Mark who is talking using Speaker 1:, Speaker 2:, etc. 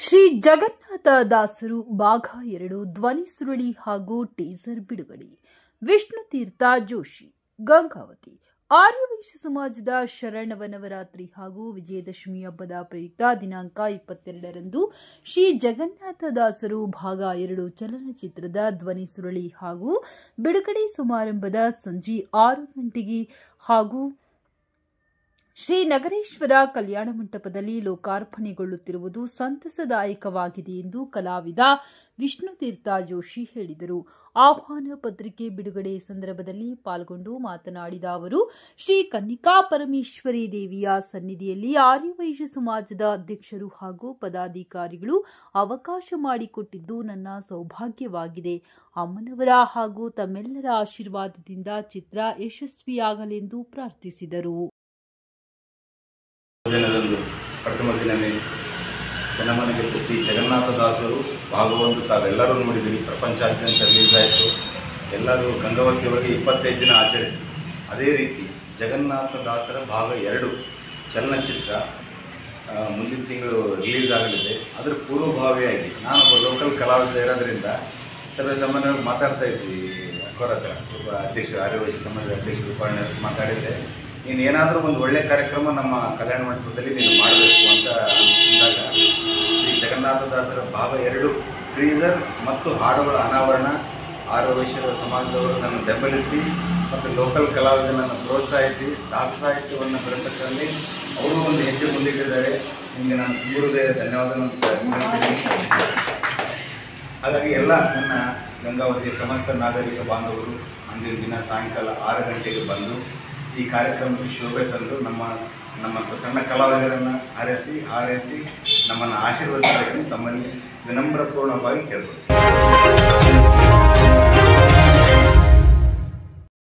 Speaker 1: ಶ್ರೀ ಜಗನ್ನಾಥ ದಾಸರು ಭಾಗ 2 ಧ್ವನಿ ಸುರುಳಿ ಹಾಗೂ ಟೀಸರ್ ಬಿಡುಗಡೆ. ವಿಷ್ಣುತೀರ್ಥ ಜೋಶಿ, ಗಂಗಾವತಿ. ಆರ್ಯವೈಶ್ಯ ಸಮಾಜದ ಶರನ್ನವರಾತ್ರಿ ಹಾಗೂ ವಿಜಯದಶಮಿ ಹಬ್ಬದ ಪ್ರಯುಕ್ತ ದಿನಾಂಕ 22ರಂದು ಶ್ರೀ ಜಗನ್ನಾಥ ದಾಸರು ಭಾಗ 2 ಚಲನಚಿತ್ರದ ಧ್ವನಿ ಸುರುಳಿ ಹಾಗೂ ಬಿಡುಗಡೆ ಸಮಾರಂಭದ ಸಂಜೆ 6 ಗಂಟೆಗೆ ಹಾಗೂ ಶ್ರೀ ನಗರೇಶ್ವರ ಕಲ್ಯಾಣ ಮಂಟಪದಲ್ಲಿ ಲೋಕಾರ್ಪಣೆಗೊಳ್ಳುತ್ತಿರುವುದು ಸಂತಸದಾಯಕವಾಗಿದೆ ಎಂದು ಕಲಾವಿದ ವಿಷ್ಣುತೀರ್ಥ ಜೋಶಿ ಹೇಳಿದರು. ಆಹ್ವಾನ ಪತ್ರಿಕೆ ಬಿಡುಗಡೆ ಸಂದರ್ಭದಲ್ಲಿ ಪಾಲ್ಗೊಂಡು ಮಾತನಾಡಿದ ಅವರು, ಶ್ರೀ ಕನ್ನಿಕಾ ಪರಮೇಶ್ವರಿ ದೇವಿಯ ಸನ್ನಿಧಿಯಲ್ಲಿ ಆರ್ಯವೈಶ್ಯ ಸಮಾಜದ ಅಧ್ಯಕ್ಷರು ಹಾಗೂ ಪದಾಧಿಕಾರಿಗಳು ಅವಕಾಶ ಮಾಡಿಕೊಟ್ಟಿದ್ದು ನನ್ನ ಸೌಭಾಗ್ಯವಾಗಿದೆ. ಅಮ್ಮನವರ ಹಾಗೂ ತಮ್ಮೆಲ್ಲರ ಆಶೀರ್ವಾದದಿಂದ ಚಿತ್ರ ಯಶಸ್ವಿಯಾಗಲೆಂದು ಪ್ರಾರ್ಥಿಸಿದರು.
Speaker 2: ಪ್ರಥಮ ದಿನವೇ ಜನಮನಗೆ ಶ್ರೀ ಜಗನ್ನಾಥ ದಾಸರು ಭಾಗವೊಂದು ತಾವೆಲ್ಲರೂ ನೋಡಿದ್ದೀರಿ. ಪ್ರಪಂಚಾದ್ಯಂತ ರಿಲೀಸ್ ಆಯಿತು. ಎಲ್ಲರೂ ಗಂಗಾವತಿಯವರಿಗೆ 25 ದಿನ ಆಚರಿಸಿದರು. ಅದೇ ರೀತಿ ಜಗನ್ನಾಥ ದಾಸರ ಭಾಗ 2 ಚಲನಚಿತ್ರ ಮುಂದಿನ ತಿಂಗಳು ರಿಲೀಸ್ ಆಗಲಿದೆ. ಅದರ ಪೂರ್ವಭಾವಿಯಾಗಿ ನಾನೊಬ್ಬ ಲೋಕಲ್ ಕಲಾವಿದ ಇರೋದ್ರಿಂದ ಸರ್ವೇಸಾಮಾನ್ಯವಾಗಿ ಮಾತಾಡ್ತಾ ಇದ್ವಿ. ಕೊರತ ಅಧ್ಯಕ್ಷರು, ಆರ್ಯವೈಶ್ಯ ಸಮಾಜದ ಅಧ್ಯಕ್ಷರು ಮಾತಾಡಿದ್ದೆ, ನೀನು ಏನಾದರೂ ಒಂದು ಒಳ್ಳೆಯ ಕಾರ್ಯಕ್ರಮ ನಮ್ಮ ಕಲ್ಯಾಣ ಮಂಟಪದಲ್ಲಿ ನೀನು ಮಾಡಬೇಕು ಅಂತ ಅಂದಾಗ ಶ್ರೀ ಜಗನ್ನಾಥ ದಾಸರ ಭಾಗ 2 ಟ್ರೀಸರ್ ಮತ್ತು ಹಾಡುಗಳ ಅನಾವರಣ ಆರ್ಯವೈಶ್ಯ ಸಮಾಜದವರು ನನ್ನ ಬೆಂಬಲಿಸಿ ಮತ್ತು ಲೋಕಲ್ ಕಲಾವಿದನನ್ನು ಪ್ರೋತ್ಸಾಹಿಸಿ ದಾಸ ಸಾಹಿತ್ಯವನ್ನು ಬೆಳೆಸಕ್ಕಲ್ಲಿ ಅವರು ಒಂದು ಹೆಜ್ಜೆ ಮುಂದಿಟ್ಟಿದ್ದಾರೆ. ನಿಮಗೆ ನಾನು ಹೃದಯ ಧನ್ಯವಾದಗಳನ್ನು ಹೇಳ್ತೀನಿ. ಹಾಗಾಗಿ ಎಲ್ಲ ನನ್ನ ಗಂಗಾವತಿಯ ಸಮಸ್ತ ನಾಗರಿಕ ಬಾಂಧವರು ಅಂದಿನ ದಿನ ಸಾಯಂಕಾಲ 6 ಗಂಟೆಗೆ ಬಂದು ಈ ಕಾರ್ಯಕ್ರಮಕ್ಕೆ ಶೋಭೆ ತಂದು ನಮ್ಮ ಸಣ್ಣ ಕಲಾವಿದರನ್ನು ಹಾರೈಸಿ ನಮ್ಮನ್ನು ಆಶೀರ್ವದಿಸಬೇಕು ತಮ್ಮಲ್ಲಿ ವಿನಮ್ರಪೂರ್ಣವಾಗಿ ಕೇಳ್ಬೋದು.